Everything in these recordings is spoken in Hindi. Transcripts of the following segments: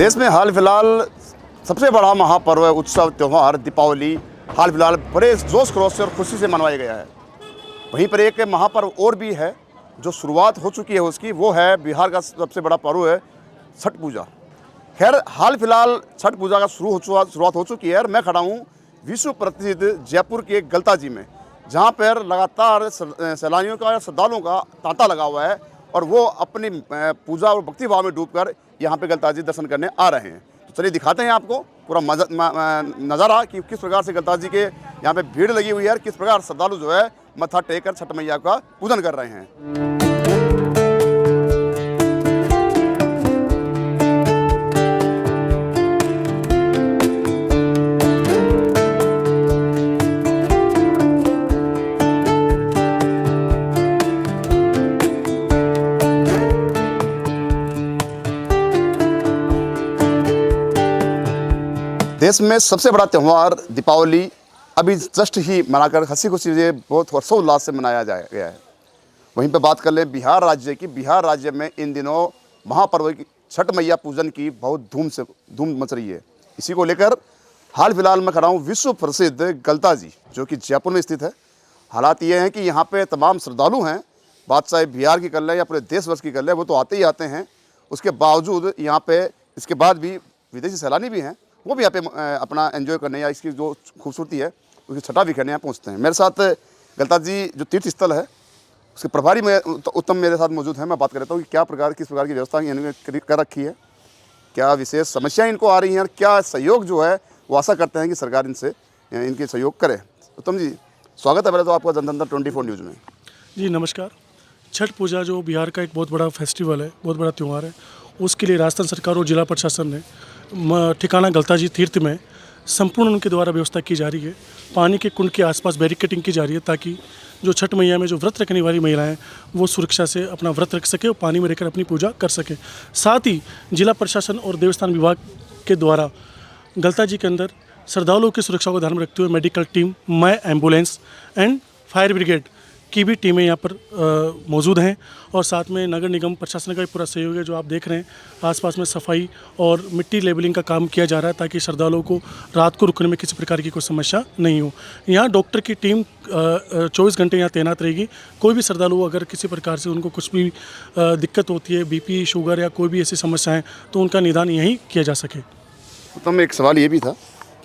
देश में हाल फिलहाल सबसे बड़ा महापर्व उत्सव त्यौहार दीपावली हाल फिलहाल बड़े जोश खरोश से और खुशी से मनाया गया है। वहीं पर एक महापर्व और भी है जो शुरुआत हो चुकी है उसकी, वो है बिहार का सबसे बड़ा पर्व है छठ पूजा। खैर हाल फिलहाल छठ पूजा का शुरुआत हो चुकी है और मैं खड़ा हूँ विश्व प्रसिद्ध जयपुर के गलता जी में, जहाँ पर लगातार सैलानियों का श्रद्धालुओं का तांता लगा हुआ है और वो अपनी पूजा और भक्ति भाव में डूबकर यहाँ पे गलता जी दर्शन करने आ रहे हैं। तो चलिए दिखाते हैं आपको पूरा नज़ारा कि किस प्रकार से गलता जी के यहाँ पे भीड़ लगी हुई है और किस प्रकार श्रद्धालु जो है मत्था टेक कर छठ मैया का पूजन कर रहे हैं। देश में सबसे बड़ा त्यौहार दीपावली अभी जस्ट ही मनाकर हंसी खुशी से बहुत हर्षोल्लास से मनाया गया है। वहीं पे बात कर लें बिहार राज्य की, बिहार राज्य में इन दिनों महापर्व की छठ मैया पूजन की बहुत धूम मच रही है। इसी को लेकर हाल फिलहाल मैं खड़ा हूँ विश्व प्रसिद्ध गलता जी जो कि जयपुर में स्थित है। हालात ये हैं कि यहाँ पे तमाम श्रद्धालु हैं, बात चाहे बिहार की कर लें या पूरे देशवर्ष की कर लें, वो तो आते ही आते हैं। उसके बावजूद यहाँ पे इसके बाद भी विदेशी सैलानी भी हैं, वो भी यहाँ पे अपना एंजॉय करने या इसकी जो खूबसूरती है उसकी छटा भी करने यहाँ पहुँचते हैं। मेरे साथ गलता जी जो तीर्थ स्थल है उसके प्रभारी में उत्तम मेरे साथ मौजूद हैं। मैं बात कर लेता हूँ कि किस प्रकार की व्यवस्था इन्होंने कर रखी है, क्या विशेष समस्याएं इनको आ रही हैं और क्या सहयोग जो है वो आशा करते हैं कि सरकार इनसे इनके सहयोग करे। उत्तम जी स्वागत है पहले तो आपका जनतंत्र 24 न्यूज़ में। जी नमस्कार। छठ पूजा जो बिहार का एक बहुत बड़ा फेस्टिवल है, बहुत बड़ा त्यौहार है, उसके लिए राजस्थान सरकार और जिला प्रशासन ने ठिकाना गलता जी तीर्थ में संपूर्ण उनके द्वारा व्यवस्था की जा रही है। पानी के कुंड के आसपास बैरिकेडिंग की जा रही है ताकि जो छठ मैया में जो व्रत रखने वाली महिलाएं वो सुरक्षा से अपना व्रत रख सके और पानी में रहकर अपनी पूजा कर सके। साथ ही जिला प्रशासन और देवस्थान विभाग के द्वारा गलता जी के अंदर श्रद्धालुओं की सुरक्षा को ध्यान में रखते हुए मेडिकल टीम, मैं एम्बुलेंस एंड फायर ब्रिगेड की भी टीमें यहाँ पर मौजूद हैं और साथ में नगर निगम प्रशासन का भी पूरा सहयोग है। जो आप देख रहे हैं आसपास में सफाई और मिट्टी लेवलिंग का काम किया जा रहा है ताकि श्रद्धालुओं को रात को रुकने में किसी प्रकार की कोई समस्या नहीं हो। यहाँ डॉक्टर की टीम 24 घंटे यहाँ तैनात रहेगी। कोई भी श्रद्धालु अगर किसी प्रकार से उनको कुछ भी दिक्कत होती है, BP, शुगर या कोई भी ऐसी समस्याएँ, तो उनका निदान यहीं किया जा सके। तो एक सवाल ये भी था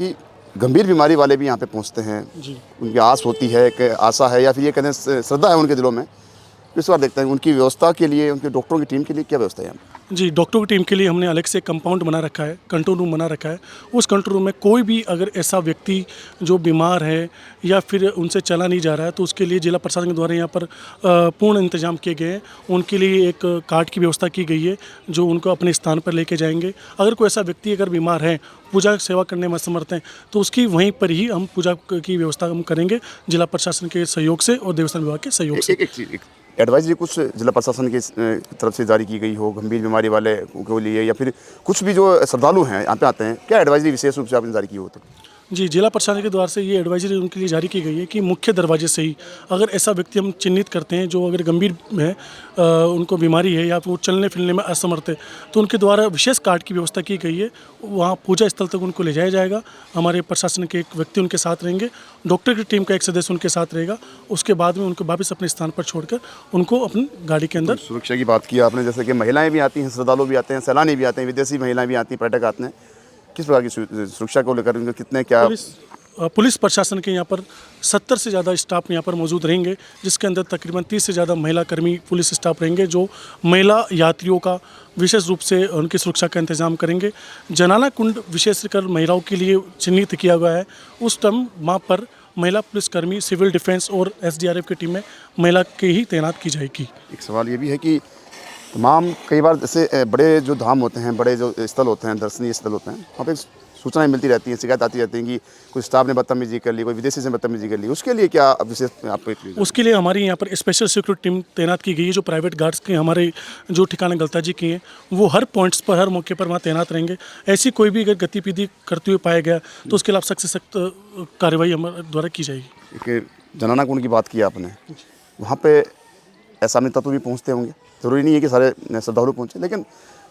कि गंभीर बीमारी वाले भी यहाँ पे पहुँचते हैं जी, उनकी आस होती है, एक आशा है या फिर ये कहते हैं श्रद्धा है उनके दिलों में। इस बार देखते हैं उनकी व्यवस्था के लिए, उनके डॉक्टरों की टीम के लिए क्या व्यवस्था है यहाँ? जी, डॉक्टरों की टीम के लिए हमने अलग से कंपाउंड बना रखा है, कंट्रोल रूम बना रखा है। उस कंट्रोल रूम में कोई भी अगर ऐसा व्यक्ति जो बीमार है या फिर उनसे चला नहीं जा रहा है तो उसके लिए जिला प्रशासन के द्वारा यहाँ पर पूर्ण इंतजाम किए गए हैं। उनके लिए एक कार्ड की व्यवस्था की गई है जो उनको अपने स्थान पर लेके जाएंगे। अगर कोई ऐसा व्यक्ति अगर बीमार है, पूजा सेवा करने में असमर्थ हैं, तो उसकी वहीं पर ही हम पूजा की व्यवस्था हम करेंगे जिला प्रशासन के सहयोग से और देवस्थान विभाग के सहयोग से। एडवाइजरी कुछ जिला प्रशासन की तरफ से जारी की गई हो गंभीर बीमारी वाले के लिए या फिर कुछ भी जो श्रद्धालु हैं यहाँ पे आते हैं, क्या एडवाइजरी विशेष रूप से आपने जारी की हो? तो जी, जिला प्रशासन के द्वारा से ये एडवाइजरी उनके लिए जारी की गई है कि मुख्य दरवाजे से ही अगर ऐसा व्यक्ति हम चिन्हित करते हैं जो अगर गंभीर है, उनको बीमारी है या फिर वो चलने फिरने में असमर्थ है, तो उनके द्वारा विशेष कार्ड की व्यवस्था की गई है। वहाँ पूजा स्थल तक उनको ले जाया जाएगा। हमारे प्रशासन के एक व्यक्ति उनके साथ रहेंगे, डॉक्टर की टीम का एक सदस्य उनके साथ रहेगा। उसके बाद में उनको वापस अपने स्थान पर छोड़कर उनको अपनी गाड़ी के अंदर। सुरक्षा की बात की आपने, जैसे कि महिलाएँ भी आती हैं, श्रद्धालु भी आते हैं, सैलानी भी आते हैं, विदेशी महिलाएँ भी आती हैं, पर्यटक आते हैं, किस प्रकार की सुरक्षा को लेकर उनके कितने क्या? पुलिस प्रशासन के यहाँ पर 70 से ज़्यादा स्टाफ यहाँ पर मौजूद रहेंगे, जिसके अंदर तकरीबन 30 से ज़्यादा महिला कर्मी पुलिस स्टाफ रहेंगे जो महिला यात्रियों का विशेष रूप से उनकी सुरक्षा का इंतजाम करेंगे। जनाना कुंड विशेषकर महिलाओं के लिए चिन्हित किया गया है। उस टाइम वहाँ पर महिला पुलिसकर्मी, सिविल डिफेंस और SDRF की टीम में महिला के ही तैनात की जाएगी। एक सवाल ये भी है कि तमाम कई बार जैसे बड़े जो धाम होते हैं, बड़े जो स्थल होते हैं, दर्शनीय स्थल होते हैं, वहाँ पे सूचनाएं मिलती रहती हैं, शिकायत आती रहती हैं कि कोई स्टाफ ने बदतमीजी कर ली, कोई विदेशी से बदतमीजी कर ली। उसके लिए क्या विशेष आप? उसके लिए हमारी यहाँ पर स्पेशल सिक्योरिटी टीम तैनात की गई है। जो प्राइवेट गार्ड्स के हमारे जो ठिकाना गलता जी के हैं वो हर पॉइंट्स पर, हर मौके पर वहाँ तैनात रहेंगे। ऐसी कोई भी अगर गतिविधि करते हुए पाया गया तो उसके खिलाफ सख्त से सख्त कार्रवाई हमारे द्वारा की जाएगी। एक जनाना कुंड की बात की आपने, वहाँ पे असामान्य तत्व भी पहुँचते होंगे, ज़रूरी नहीं है कि सारे श्रद्धालु पहुँचे, लेकिन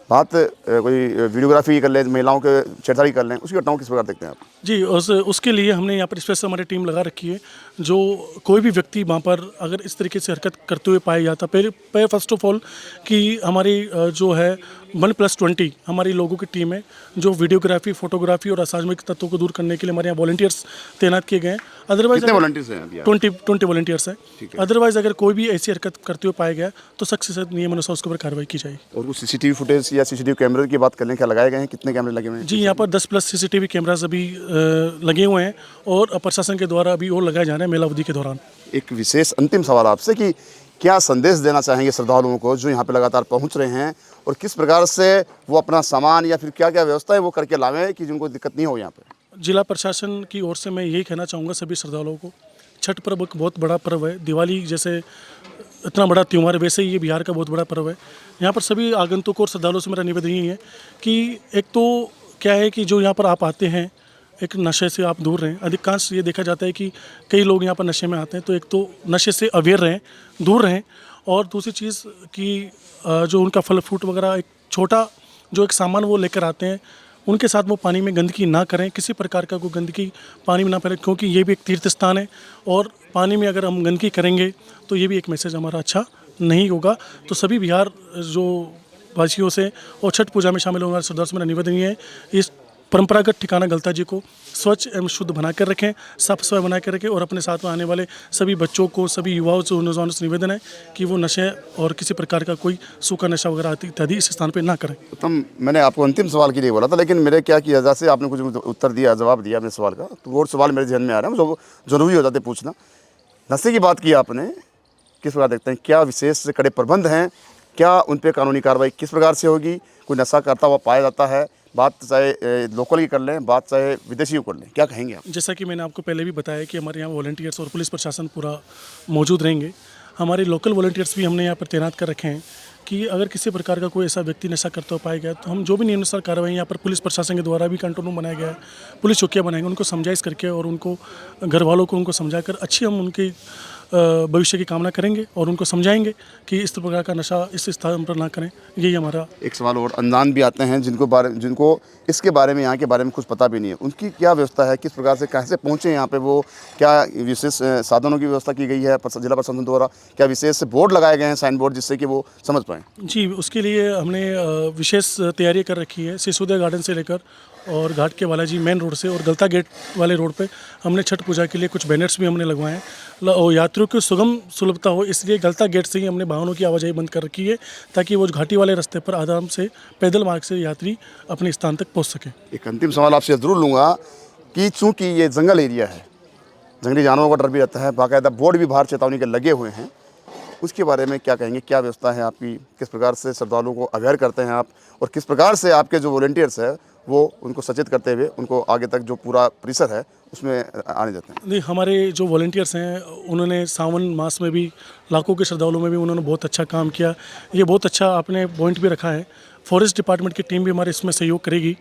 बात कोई वीडियोग्राफी कर लें, महिलाओं के छेड़छाड़ी कर लें, उसकी घटनाओं किस प्रकार देखते हैं आप? जी, उसके लिए हमने यहाँ पर स्पेशल हमारी टीम लगा रखी है। जो कोई भी व्यक्ति वहाँ पर अगर इस तरीके से हरकत करते हुए पाया जाता, पहले फर्स्ट ऑफ ऑल कि हमारी जो है 1+20 हमारी लोगों की टीम है, जो वीडियोग्राफी, फोटोग्राफी और असामाजिक तत्वों को दूर करने के लिए हमारे यहाँ वॉलंटियर्स तैनात किए गए हैं। अदरवाइज कितने वॉलंटियर्स हैं अभी? 20 वॉलंटियर्स हैं। अदरवाइज अगर कोई भी ऐसी हरकत करते हुए पाया गया तो सख्त से सख्त नियमानुसार उसके ऊपर कार्रवाई की जाएगी। और कुछ सीसीटीवी फुटेज या सीसीटीवी कैमरे की बात कर लें, क्या लगाए गए हैं, कितने कैमरे लगे हुए हैं? जी, यहाँ पर 10+ सीसीटीवी कैमराज अभी लगे हुए हैं और प्रशासन के द्वारा अभी और लगाए जा रहे हैं मेला अवधि के दौरान। एक विशेष अंतिम सवाल आपसे कि क्या संदेश देना चाहेंगे श्रद्धालुओं को जो यहाँ पे लगातार पहुँच रहे हैं, और किस प्रकार से वो अपना सामान या फिर क्या क्या व्यवस्था है वो करके लावें कि जिनको दिक्कत नहीं हो यहाँ पे? जिला प्रशासन की ओर से मैं यही कहना चाहूँगा सभी श्रद्धालुओं को, छठ पर्व एक बहुत बड़ा पर्व है। दिवाली जैसे इतना बड़ा त्यौहार है, वैसे ही ये बिहार का बहुत बड़ा पर्व है। यहाँ पर सभी आगंतुकों और श्रद्धालुओं से मेरा निवेदन यही है कि एक तो क्या है कि जो यहाँ पर आप आते हैं, एक नशे से आप दूर रहें। अधिकांश ये देखा जाता है कि कई लोग यहाँ पर नशे में आते हैं, तो एक तो नशे से अवेयर रहें, दूर रहें। और दूसरी चीज़ कि जो उनका फल फ्रूट वगैरह एक छोटा जो एक सामान वो लेकर आते हैं, उनके साथ वो पानी में गंदगी ना करें, किसी प्रकार का कोई गंदगी पानी में ना फैले, क्योंकि ये भी एक तीर्थ स्थान है और पानी में अगर हम गंदगी करेंगे तो ये भी एक मैसेज हमारा अच्छा नहीं होगा। तो सभी बिहार जो वासियों से और छठ पूजा में शामिल होने वाले श्रद्धालुओं से मेरा निवेदन ये है, इस परंपरागत ठिकाना गलता जी को स्वच्छ एवं शुद्ध बना कर रखें, साफ सफाई बना कर रखें, और अपने साथ में आने वाले सभी बच्चों को, सभी युवाओं से, नौजवानों से निवेदन है कि वो नशे और किसी प्रकार का कोई सूखा नशा वगैरह इत्यादि इस स्थान पर ना करें। उत्तम, मैंने आपको अंतिम सवाल के लिए बोला था, लेकिन मेरे क्या किया, जैसे आपने कुछ उत्तर दिया, जवाब दिया अपने सवाल का, तो और सवाल मेरे ध्यान में आ रहा है जो जरूरी हो जाते पूछना। नशे की बात की आपने, किस प्रकार देखते हैं, क्या विशेष कड़े प्रबंध हैं, क्या उन पर कानूनी कार्रवाई किस प्रकार से होगी? कोई नशा करता हुआ पाया जाता है, बात चाहे लोकल की कर लें, बात चाहे विदेशी कर लें, क्या कहेंगे आप? जैसा कि मैंने आपको पहले भी बताया कि हमारे यहाँ वॉलंटियर्स और पुलिस प्रशासन पूरा मौजूद रहेंगे। हमारे लोकल वॉलंटियर्स भी हमने यहाँ पर तैनात कर रखे हैं कि अगर किसी प्रकार का कोई ऐसा व्यक्ति नशा करता हुआ पाया गया तो हम जो भी नियमानुसार कार्रवाई यहाँ पर पुलिस प्रशासन के द्वारा भी कंट्रोल रूम बनाया गया है, पुलिस चौकियाँ बनाएंगे, उनको समझाइश करके और उनको घर वालों को उनको समझाकर अच्छी हम उनकी भविष्य की कामना करेंगे और उनको समझाएंगे कि इस प्रकार का नशा इस स्थान पर ना करें। यही हमारा एक सवाल और, अनजान भी आते हैं जिनको इसके बारे में, यहाँ के बारे में कुछ पता भी नहीं है, उनकी क्या व्यवस्था है, किस प्रकार से कैसे पहुँचे यहाँ पे, वो क्या विशेष साधनों की व्यवस्था की गई है जिला प्रशासन द्वारा, क्या विशेष बोर्ड लगाए गए हैं, साइन बोर्ड, जिससे कि वो समझ पाएँ? जी, उसके लिए हमने विशेष तैयारी कर रखी है। सिसोदिया गार्डन से लेकर और घाट के बालाजी मेन रोड से और गलता गेट वाले रोड पे हमने छठ पूजा के लिए कुछ बैनर्स भी हमने लगवाए हैं और यात्रियों की सुलभता हो, इसलिए गलता गेट से ही हमने वाहनों की आवाजाही बंद कर रखी है ताकि वो घाटी वाले रास्ते पर आराम से पैदल मार्ग से यात्री अपने स्थान तक पहुँच सकें। एक अंतिम सवाल आपसे ज़रूर लूँगा कि चूँकि ये जंगल एरिया है, जंगली जानवरों का डर भी रहता है, बाकायदा बोर्ड भी बाहर चेतावनी के लगे हुए हैं, उसके बारे में क्या कहेंगे? क्या व्यवस्था है आपकी, किस प्रकार से श्रद्धालुओं को अवेयर करते हैं आप, और किस प्रकार से आपके जो वॉलंटियर्स है वो उनको सचेत करते हुए उनको आगे तक जो पूरा परिसर है उसमें आने देते हैं? नहीं, हमारे जो वॉलंटियर्स हैं उन्होंने सावन मास में भी लाखों के श्रद्धालुओं में भी उन्होंने बहुत अच्छा काम किया। ये बहुत अच्छा आपने पॉइंट भी रखा है। फॉरेस्ट डिपार्टमेंट की टीम भी हमारे इसमें सहयोग करेगी।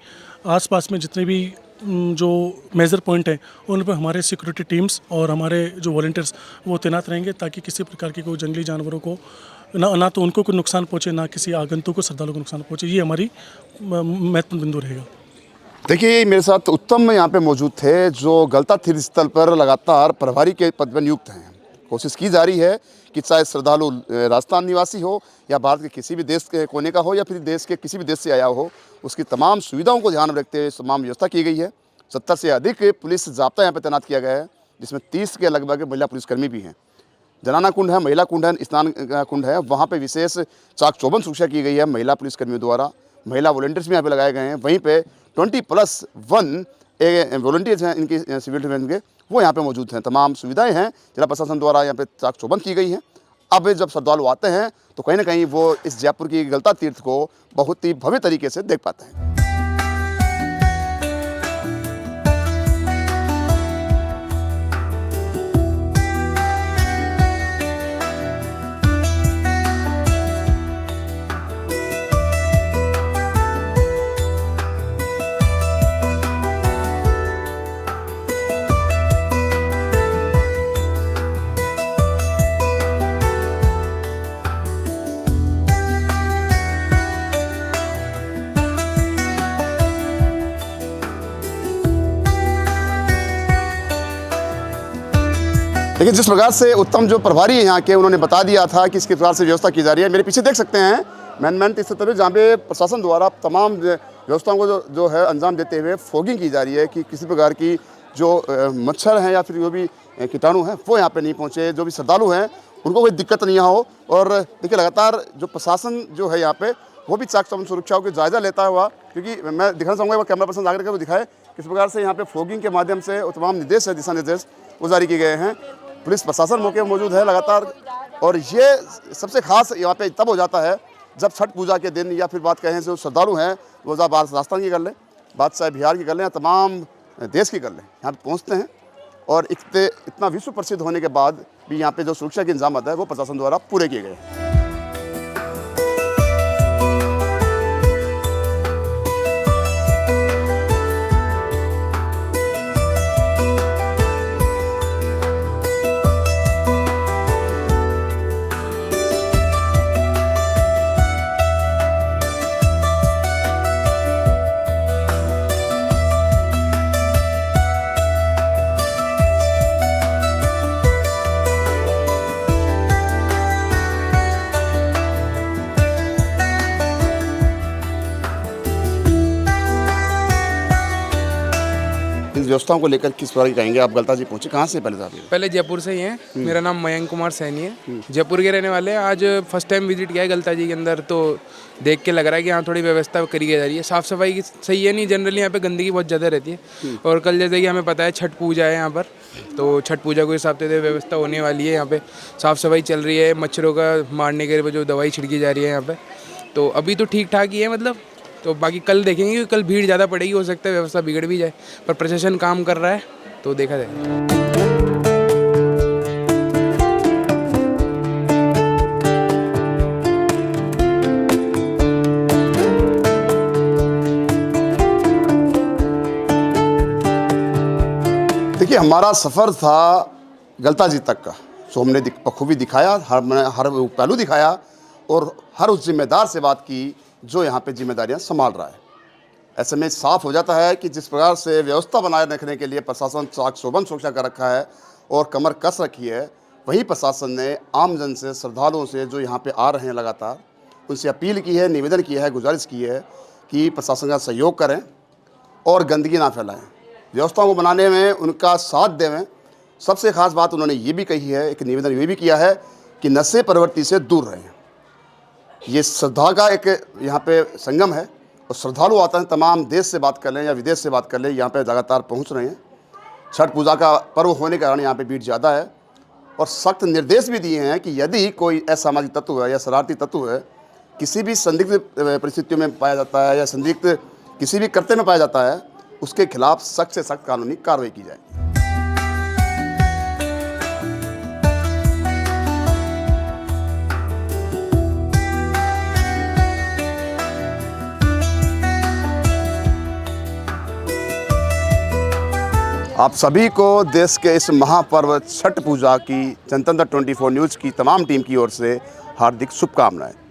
आसपास में जितने भी जो मेजर पॉइंट हैं उन पर हमारे सिक्योरिटी टीम्स और हमारे जो वॉलंटियर्स वो तैनात रहेंगे ताकि किसी प्रकार के कोई जंगली जानवरों को ना तो उनको कोई नुकसान पहुँचे, ना किसी आगंतुक को, श्रद्धालुओं को नुकसान पहुँचे। ये हमारी महत्वपूर्ण बिंदु रहेगा। देखिए, मेरे साथ उत्तम यहाँ पे मौजूद थे जो गलता तीर्थ स्थल पर लगातार प्रभारी के पद पर नियुक्त हैं। कोशिश की जा रही है कि चाहे श्रद्धालु राजस्थान निवासी हो या भारत के किसी भी देश के कोने का हो या फिर देश के किसी भी देश से आया हो, उसकी तमाम सुविधाओं को ध्यान में रखते हुए तमाम व्यवस्था की गई है। 70 से अधिक पुलिस जाब्ता यहाँ पर तैनात किया गया है, जिसमें 30 के लगभग महिला पुलिसकर्मी भी हैं। जनाना कुंड है, महिला कुंड है, स्नान कुंड है, वहाँ पे विशेष चाक चौबंद सुरक्षा की गई है महिला पुलिसकर्मियों द्वारा। महिला वॉलंटियर्स भी यहाँ पे लगाए गए हैं। वहीं पे 20+1 वॉलंटियर्स हैं इनकी सिविल डिफेंस के, वो यहाँ पे मौजूद हैं। तमाम सुविधाएं हैं जिला प्रशासन द्वारा यहाँ पे चाक चौबंद की गई हैं। अब जब श्रद्धालु आते हैं तो कहीं ना कहीं वो इस जयपुर की गलता तीर्थ को बहुत ही भव्य तरीके से देख पाते हैं। लेकिन जिस प्रकार से उत्तम जो प्रभारी हैं यहाँ के, उन्होंने बता दिया था कि इसके प्रकार से व्यवस्था की जा रही है। मेरे पीछे देख सकते हैं मैन तीर्थ तभी जहाँ पे प्रशासन द्वारा तमाम व्यवस्थाओं को जो है अंजाम देते हुए फॉगिंग की जा रही है कि किसी प्रकार की जो मच्छर हैं या फिर जो भी कीटाणु हैं वो यहाँ पे नहीं पहुँचे, जो भी श्रद्धालु हैं उनको कोई दिक्कत नहीं हो। और देखिए लगातार जो प्रशासन जो है यहाँ पे वो भी चाक चौबंद सुरक्षा के जायजा लेता हुआ, क्योंकि मैं दिखाना चाहूँगा कैमरा पर्सन आकर के वो दिखाए किस प्रकार से यहाँ पे फॉगिंग के माध्यम से तमाम निर्देश है, दिशा निर्देश वो जारी किए गए हैं। पुलिस प्रशासन मौके पर मौजूद है लगातार। और ये सबसे खास यहाँ पे तब हो जाता है जब छठ पूजा के दिन या फिर बात कहें जो श्रद्धालु हैं वो राजस्थान की कर लें, बात चाहे बिहार की कर लें या तमाम देश की कर लें, यहाँ पे पहुँचते हैं। और इतना विश्व प्रसिद्ध होने के बाद भी यहाँ पे जो सुरक्षा के इंतजाम है वो प्रशासन द्वारा पूरे किए गए हैं। व्यवस्थाओं को लेकर किस प्रकार की कहेंगे आप? गलता जी पहुंचे कहाँ से पहले? पहले जयपुर से ही हैं। मेरा नाम मयंक कुमार सैनी है, जयपुर के रहने वाले हैं। आज फर्स्ट टाइम विजिट किया है गलता जी के अंदर, तो देख के लग रहा है कि यहाँ थोड़ी व्यवस्था करी जा रही है। साफ़ सफाई की सही है, नहीं जनरली यहाँ पे गंदगी बहुत ज़्यादा रहती है। और कल जैसे कि हमें पता है छठ पूजा है यहाँ पर, तो छठ पूजा के हिसाब से व्यवस्था होने वाली है। यहाँ पर साफ़ सफाई चल रही है, मच्छरों का मारने के लिए जो दवाई छिड़की जा रही है यहाँ पर, तो अभी तो ठीक ठाक ही है मतलब। तो बाकी कल देखेंगे कि कल भीड़ ज़्यादा पड़ेगी, हो सकता है व्यवस्था बिगड़ भी जाए, पर प्रशासन काम कर रहा है तो देखा जाए। देखिए हमारा सफ़र था गलता जी तक का, सो हमने बखूबी दिखाया, हर पहलू दिखाया और हर उस जिम्मेदार से बात की जो यहाँ पे जिम्मेदारियाँ संभाल रहा है। ऐसे में साफ हो जाता है कि जिस प्रकार से व्यवस्था बनाए रखने के लिए प्रशासन चाक चौबंद सुरक्षा कर रखा है और कमर कस रखी है, वहीं प्रशासन ने आम जन से, श्रद्धालुओं से जो यहाँ पे आ रहे हैं लगातार, उनसे अपील की है, निवेदन किया है, गुजारिश की है कि प्रशासन का सहयोग करें और गंदगी ना फैलाएं, व्यवस्थाओं को बनाने में उनका साथ देवें। सबसे खास बात उन्होंने ये भी कही है, एक निवेदन ये भी किया है कि नशे प्रवृत्ति से दूर रहें। ये श्रद्धा का एक यहाँ पे संगम है और श्रद्धालु आते हैं, तमाम देश से बात कर लें या विदेश से बात कर लें, यहाँ पे लगातार पहुँच रहे हैं। छठ पूजा का पर्व होने के कारण यहाँ पे भीड़ ज़्यादा है और सख्त निर्देश भी दिए हैं कि यदि कोई असामाजिक तत्व है या शरारती तत्व है, किसी भी संदिग्ध परिस्थितियों में पाया जाता है या संदिग्ध किसी भी कृत्य में पाया जाता है, उसके खिलाफ सख्त से सख्त कानूनी कार्रवाई की जाए। आप सभी को देश के इस महापर्व छठ पूजा की जनतंत्र 24 न्यूज़ की तमाम टीम की ओर से हार्दिक शुभकामनाएं।